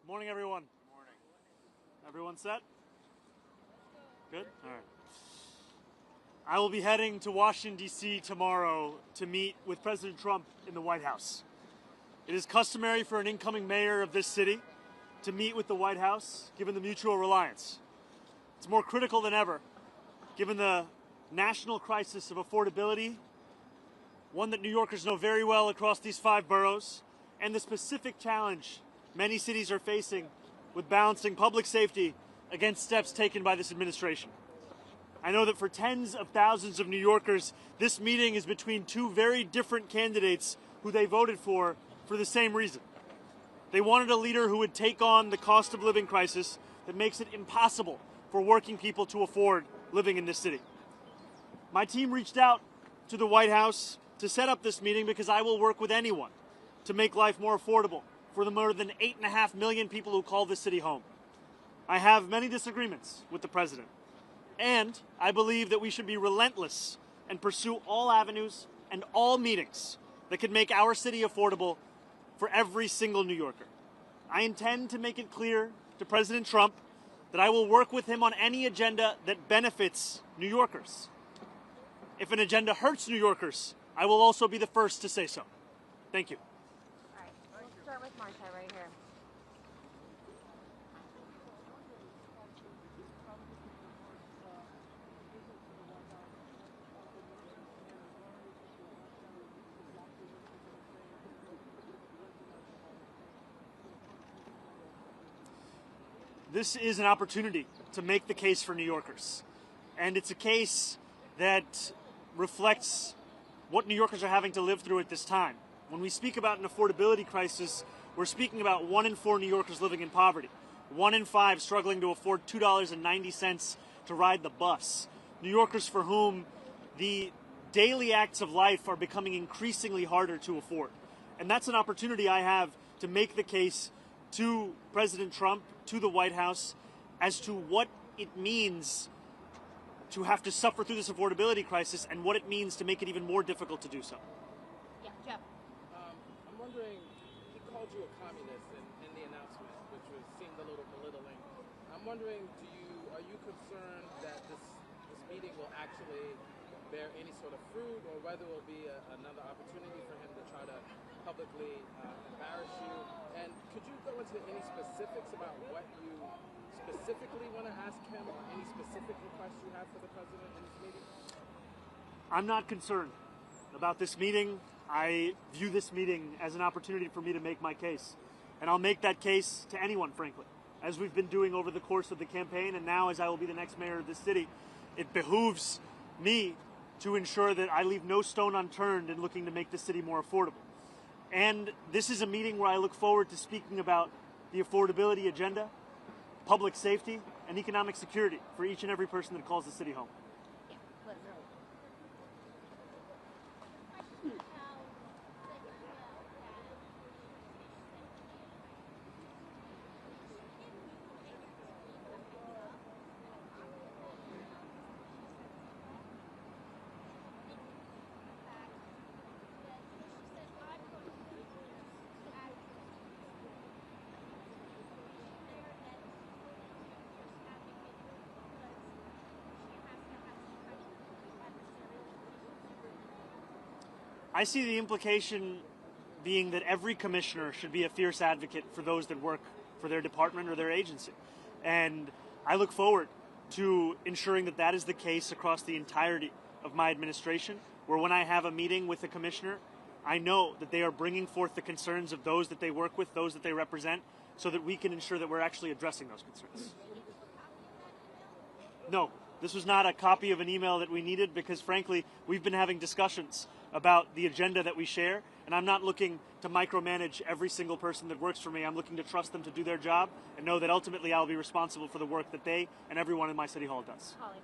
Morning, everyone. Morning. Everyone set? Good? All right. I will be heading to Washington, D.C. tomorrow to meet with President Trump in the White House. It is customary for an incoming mayor of this city to meet with the White House, given the mutual reliance. It's more critical than ever, given the national crisis of affordability, one that New Yorkers know very well across these 5 boroughs, and the specific challenge many cities are facing with balancing public safety against steps taken by this administration. I know that for tens of thousands of New Yorkers, this meeting is between 2 very different candidates who they voted for the same reason. They wanted a leader who would take on the cost of living crisis that makes it impossible for working people to afford living in this city. My team reached out to the White House to set up this meeting because I will work with anyone to make life more affordable for the more than 8.5 million people who call this city home. I have many disagreements with the president, and I believe that we should be relentless and pursue all avenues and all meetings that could make our city affordable for every single New Yorker. I intend to make it clear to President Trump that I will work with him on any agenda that benefits New Yorkers. If an agenda hurts New Yorkers, I will also be the first to say so. Thank you. All right, we'll start with Marta right here. This is an opportunity to make the case for New Yorkers. And it's a case that reflects what New Yorkers are having to live through at this time. When we speak about an affordability crisis, we're speaking about 1 in 4 New Yorkers living in poverty, 1 in 5 struggling to afford $2.90 to ride the bus. New Yorkers for whom the daily acts of life are becoming increasingly harder to afford. And that's an opportunity I have to make the case to President Trump, to the White House, as to what it means to have to suffer through this affordability crisis and what it means to make it even more difficult to do so. Yeah, Jeff. I'm wondering, he called you a communist in the announcement, which seemed a little belittling. I'm wondering, are you concerned that this meeting will actually bear any sort of fruit, or whether it will be another opportunity for him to try to publicly embarrass you? And could you go into any specifics about what you specifically want to ask him, or any specific requests you have for the president in this meeting? I'm not concerned about this meeting. I view this meeting as an opportunity for me to make my case. And I'll make that case to anyone, frankly, as we've been doing over the course of the campaign, and now as I will be the next mayor of this city. It behooves me to ensure that I leave no stone unturned in looking to make the city more affordable. And this is a meeting where I look forward to speaking about the affordability agenda, public safety, and economic security for each and every person that calls the city home. Yeah, Liz. I see the implication being that every commissioner should be a fierce advocate for those that work for their department or their agency. And I look forward to ensuring that that is the case across the entirety of my administration, where when I have a meeting with a commissioner, I know that they are bringing forth the concerns of those that they work with, those that they represent, so that we can ensure that we're actually addressing those concerns. No, this was not a copy of an email that we needed because, frankly, we've been having discussions about the agenda that we share, and I'm not looking to micromanage every single person that works for me. I'm looking to trust them to do their job and know that ultimately I'll be responsible for the work that they and everyone in my city hall does. Holly.